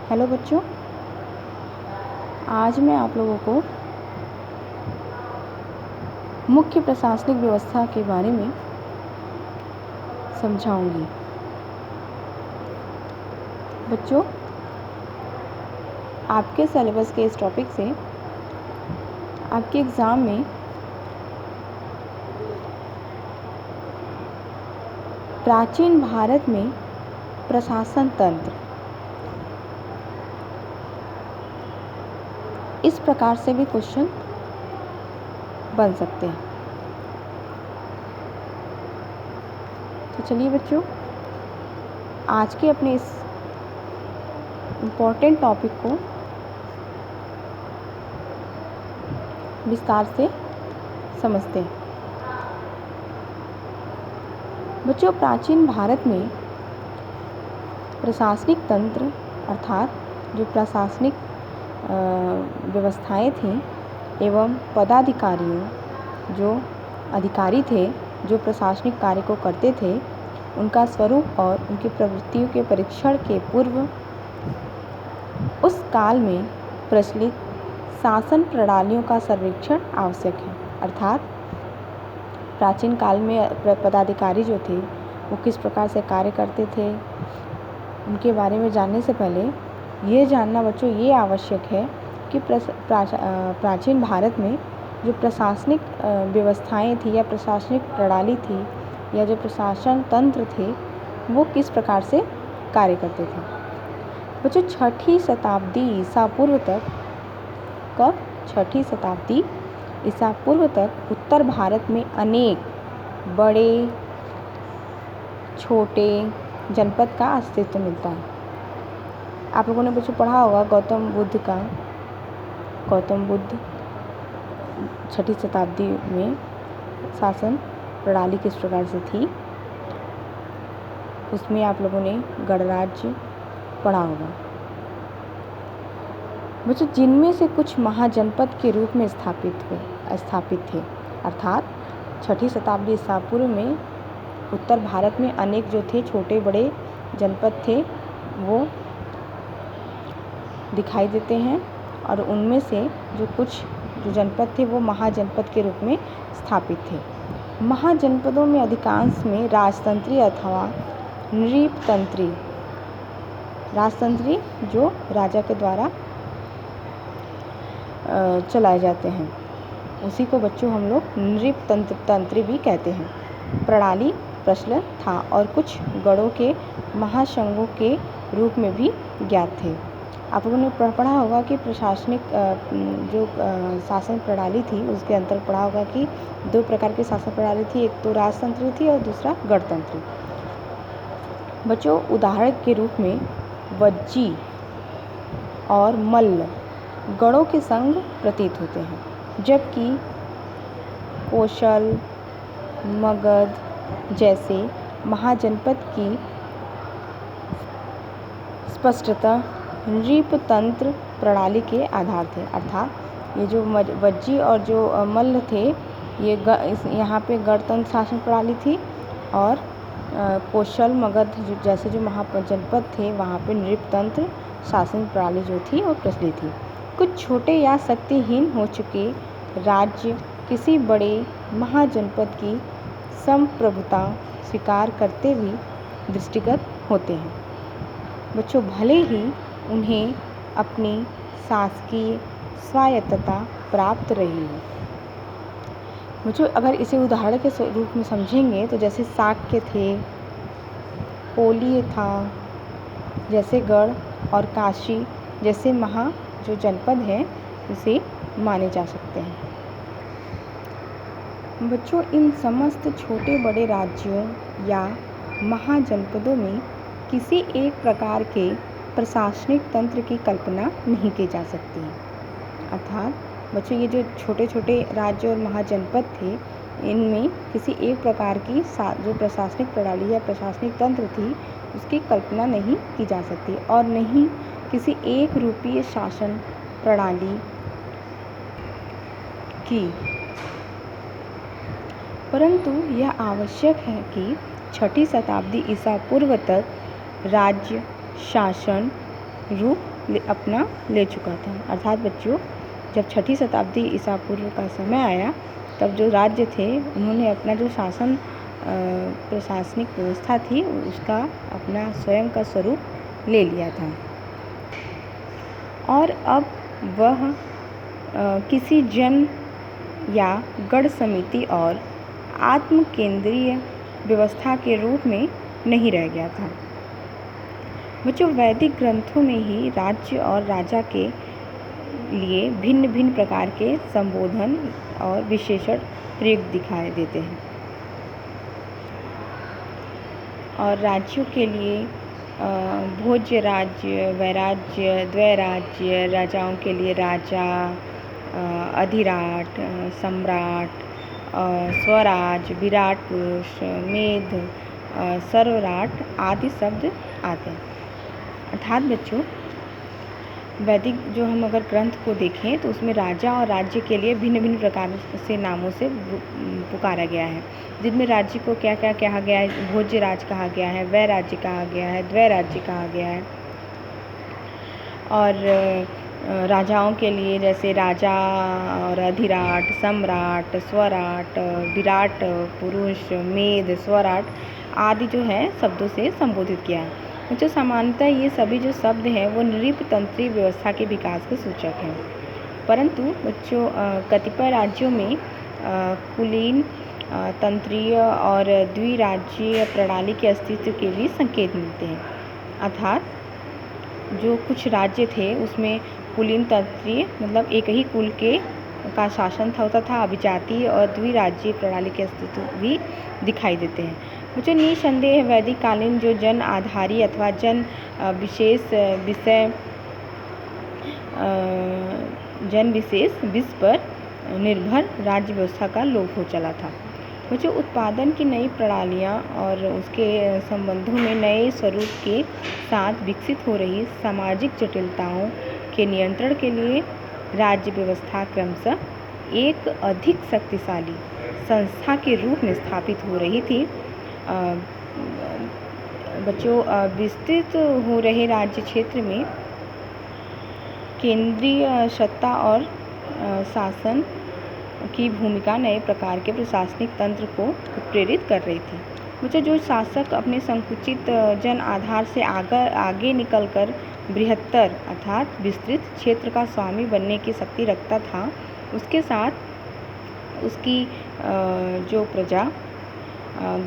Hello बच्चों, आज मैं आप लोगों को मुख्य प्रशासनिक व्यवस्था के बारे में समझाऊंगी। बच्चों, आपके सिलेबस के इस टॉपिक से आपके एग्ज़ाम में प्राचीन भारत में प्रशासन तंत्र इस प्रकार से भी क्वेश्चन बन सकते हैं। तो चलिए बच्चों, आज के अपने इस इम्पोर्टेंट टॉपिक को विस्तार से समझते हैं। बच्चों, प्राचीन भारत में प्रशासनिक तंत्र अर्थात जो प्रशासनिक व्यवस्थाएं थीं एवं पदाधिकारियों जो अधिकारी थे जो प्रशासनिक कार्य को करते थे, उनका स्वरूप और उनकी प्रवृत्तियों के परीक्षण के पूर्व उस काल में प्रचलित शासन प्रणालियों का सर्वेक्षण आवश्यक है। अर्थात प्राचीन काल में पदाधिकारी जो थे वो किस प्रकार से कार्य करते थे, उनके बारे में जानने से पहले ये जानना बच्चों ये आवश्यक है कि प्राचीन भारत में जो प्रशासनिक व्यवस्थाएं थी या प्रशासनिक प्रणाली थी या जो प्रशासन तंत्र थे वो किस प्रकार से कार्य करते थे। बच्चों, 6ठी शताब्दी ईसा पूर्व तक उत्तर भारत में अनेक बड़े छोटे जनपद का अस्तित्व मिलता है। आप लोगों ने बच्चों पढ़ा होगा गौतम बुद्ध 6ठी शताब्दी में शासन प्रणाली किस प्रकार से थी, उसमें आप लोगों ने गणराज्य पढ़ा होगा। बच्चों, जिनमें से कुछ महाजनपद के रूप में स्थापित थे। अर्थात 6ठी शताब्दी ईसा पूर्व में उत्तर भारत में अनेक जो थे छोटे बड़े जनपद थे वो दिखाई देते हैं और उनमें से जो जनपद थे वो महाजनपद के रूप में स्थापित थे। महाजनपदों में अधिकांश में राजतंत्री अथवा राजतंत्री जो राजा के द्वारा चलाए जाते हैं, उसी को बच्चों हम लोग नृपतंत्री भी कहते हैं। प्रणाली प्रचलन था और कुछ गणों के महासंघों के रूप में भी ज्ञात थे। आप लोगों ने पढ़ा होगा कि प्रशासनिक जो शासन प्रणाली थी उसके अंतर पढ़ा होगा कि 2 प्रकार की शासन प्रणाली थी, एक तो राजतंत्री थी और दूसरा गणतंत्री। बच्चों, उदाहरण के रूप में वज्जी और मल्ल गणों के संग प्रतीत होते हैं, जबकि कौशल मगध जैसे महाजनपद की स्पष्टता नृपतंत्र प्रणाली के आधार थे। अर्थात ये जो वज्जी और जो मल्ल थे ये यहाँ पे गणतंत्र शासन प्रणाली थी और कौशल मगध जैसे जो महाजनपद थे वहाँ पे नृपतंत्र शासन प्रणाली जो थी वो प्रचलित थी। कुछ छोटे या शक्तिहीन हो चुके राज्य किसी बड़े महाजनपद की संप्रभुता स्वीकार करते भी दृष्टिगत होते हैं। बच्चों, भले ही उन्हें अपनी शासकीय स्वायत्तता प्राप्त रही है। बच्चों, अगर इसे उदाहरण के रूप में समझेंगे तो जैसे शाक्य थे, कोलीय था जैसे गढ़ और काशी जैसे जो जनपद हैं उसे माने जा सकते हैं। बच्चों, इन समस्त छोटे बड़े राज्यों या महाजनपदों में किसी एक प्रकार के प्रशासनिक तंत्र की कल्पना नहीं की जा सकती है। अर्थात बच्चों, ये जो छोटे छोटे राज्य और महाजनपद थे इनमें किसी एक प्रकार की जो प्रशासनिक प्रणाली या प्रशासनिक तंत्र थी उसकी कल्पना नहीं की जा सकती और नहीं किसी एक रूपीय शासन प्रणाली की। परंतु यह आवश्यक है कि 6ठी शताब्दी ईसा पूर्व तक राज्य शासन रूप अपना ले चुका था। अर्थात बच्चों, जब 6ठी शताब्दी ईसा पूर्व का समय आया, तब जो राज्य थे उन्होंने अपना जो शासन प्रशासनिक व्यवस्था थी उसका अपना स्वयं का स्वरूप ले लिया था, और अब वह किसी जन या गढ़ समिति और आत्म केंद्रीय व्यवस्था के रूप में नहीं रह गया था। बच्चों, वैदिक ग्रंथों में ही राज्य और राजा के लिए भिन्न भिन्न प्रकार के संबोधन और विशेषण प्रयुक्त दिखाई देते हैं, और राज्यों के लिए भोज्य राज्य, वैराज्य, द्वैराज्य, राजाओं के लिए राजा, अधिराट, सम्राट, स्वराज, विराट पुरुष, मेध, सर्वराट आदि शब्द आते हैं। अर्थात बच्चों, वैदिक जो हम अगर ग्रंथ को देखें तो उसमें राजा और राज्य के लिए भिन्न भिन्न प्रकार से नामों से पुकारा गया है, जिनमें राज्य को क्या क्या कहा गया है। भोज्य राज कहा गया है, वैराज्य कहा गया है, द्वैराज्य कहा गया है, और राजाओं के लिए जैसे राजा और अधिराट, सम्राट, स्वराट, विराट पुरुष, मेध, स्वराट आदि जो है शब्दों से संबोधित किया है। बच्चों, सामान्यतः ये सभी जो शब्द हैं वो नृपतंत्रीय व्यवस्था के विकास के सूचक हैं, परंतु बच्चों कतिपय राज्यों में कुलीन, तंत्रीय और द्विराज्यीय प्रणाली के अस्तित्व के भी संकेत मिलते हैं। अर्थात जो कुछ राज्य थे उसमें कुलीन, तंत्रीय मतलब एक ही कुल का शासन होता था, अभिजातीय और द्विराज्यीय प्रणाली के अस्तित्व भी दिखाई देते हैं। मुझे निसंदेह वैदिक कालीन जो जन आधारी अथवा जन विशेष विषय पर निर्भर राज्य व्यवस्था का लोप हो चला था। मुझे उत्पादन की नई प्रणालियाँ और उसके संबंधों में नए स्वरूप के साथ विकसित हो रही सामाजिक जटिलताओं के नियंत्रण के लिए राज्य व्यवस्था क्रमशः एक अधिक शक्तिशाली संस्था के रूप में स्थापित हो रही थी। बच्चों, विस्तृत हो रहे राज्य क्षेत्र में केंद्रीय सत्ता और शासन की भूमिका नए प्रकार के प्रशासनिक तंत्र को प्रेरित कर रही थी। मुझे जो शासक अपने संकुचित जन आधार से आगे निकलकर बृहत्तर अर्थात विस्तृत क्षेत्र का स्वामी बनने की शक्ति रखता था, उसके साथ उसकी जो प्रजा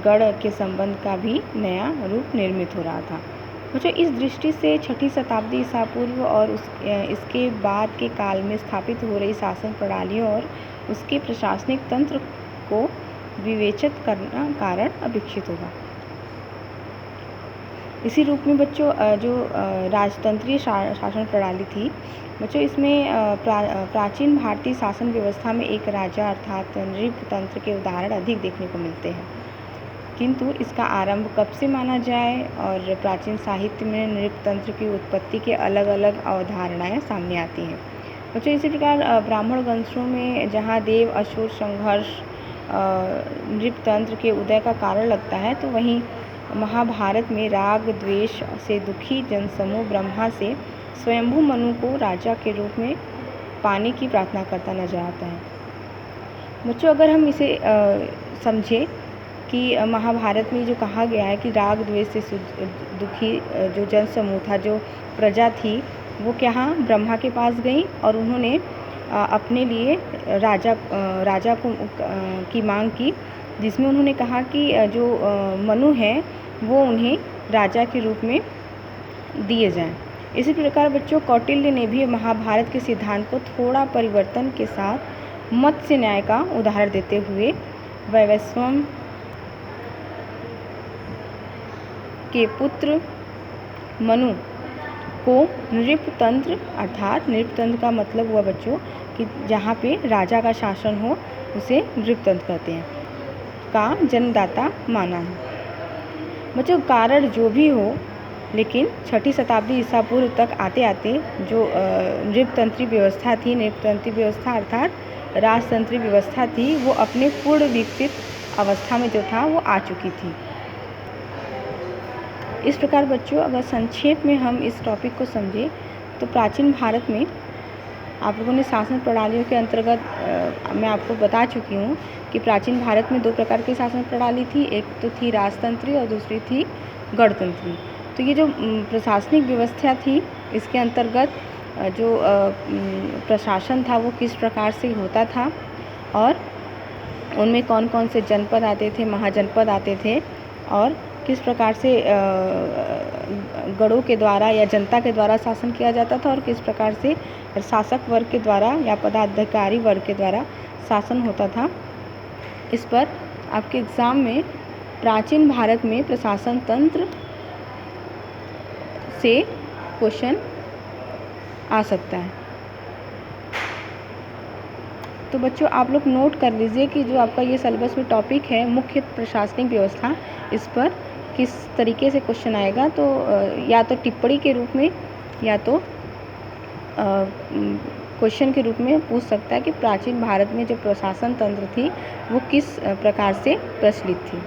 गढ़ के संबंध का भी नया रूप निर्मित हो रहा था। मुझे इस दृष्टि से 6ठी शताब्दी ईसा पूर्व और इसके बाद के काल में स्थापित हो रही शासन प्रणालियों और उसके प्रशासनिक तंत्र को विवेचित करना कारण अपेक्षित होगा। इसी रूप में बच्चों जो राजतंत्रीय शासन प्रणाली थी, बच्चों इसमें प्राचीन भारतीय शासन व्यवस्था में एक राजा अर्थात नृपतंत्र के उदाहरण अधिक देखने को मिलते हैं, किंतु इसका आरंभ कब से माना जाए और प्राचीन साहित्य में नृपतंत्र की उत्पत्ति के अलग अलग अवधारणाएं सामने आती हैं। बच्चों, इसी प्रकार ब्राह्मण ग्रंथों में जहाँ देव असुर संघर्ष नृपतंत्र के उदय का कारण लगता है, तो वहीं महाभारत में राग द्वेष से दुखी जनसमूह ब्रह्मा से स्वयंभू मनु को राजा के रूप में पाने की प्रार्थना करता नजर आता है। बच्चों, अगर हम इसे समझें कि महाभारत में जो कहा गया है कि राग द्वेष से दुखी जो जनसमूह था, जो प्रजा थी, वो क्या ब्रह्मा के पास गई और उन्होंने अपने लिए राजा की मांग की, जिसमें उन्होंने कहा कि जो मनु है वो उन्हें राजा के रूप में दिए जाएं। इसी प्रकार बच्चों, कौटिल्य ने भी महाभारत के सिद्धांत को थोड़ा परिवर्तन के साथ मत्स्य न्याय का उदाहरण देते हुए वैवस्वत के पुत्र मनु को नृपतंत्र अर्थात नृपतंत्र का मतलब हुआ बच्चों कि जहाँ पे राजा का शासन हो उसे नृपतंत्र कहते हैं, का जन्मदाता माना है। बच्चों, कारण जो भी हो, लेकिन 6ठी शताब्दी ईसा पूर्व तक आते आते जो नृपतंत्री व्यवस्था थी, नृपतंत्री व्यवस्था अर्थात राजतंत्री व्यवस्था थी, वो अपने पूर्ण विकसित अवस्था में जो था वो आ चुकी थी। इस प्रकार बच्चों अगर संक्षेप में हम इस टॉपिक को समझें तो प्राचीन भारत में आप लोगों ने शासन प्रणालियों के अंतर्गत मैं आपको बता चुकी हूँ कि प्राचीन भारत में 2 प्रकार की शासन प्रणाली थी। एक तो थी राजतंत्री और दूसरी थी गणतंत्री। तो ये जो प्रशासनिक व्यवस्था थी इसके अंतर्गत जो प्रशासन था वो किस प्रकार से होता था और उनमें कौन कौन से जनपद आते थे, महाजनपद आते थे और किस प्रकार से गणों के द्वारा या जनता के द्वारा शासन किया जाता था और किस प्रकार से शासक वर्ग के द्वारा या पदाधिकारी वर्ग के द्वारा शासन होता था। इस पर आपके एग्ज़ाम में प्राचीन भारत में प्रशासन तंत्र से क्वेश्चन आ सकता है। तो बच्चों आप लोग नोट कर लीजिए कि जो आपका ये सिलेबस में टॉपिक है मुख्य प्रशासनिक व्यवस्था, इस पर किस तरीके से क्वेश्चन आएगा। तो या तो टिप्पणी के रूप में या तो क्वेश्चन के रूप में पूछ सकता है कि प्राचीन भारत में जो प्रशासन तंत्र थी वो किस प्रकार से प्रचलित थी।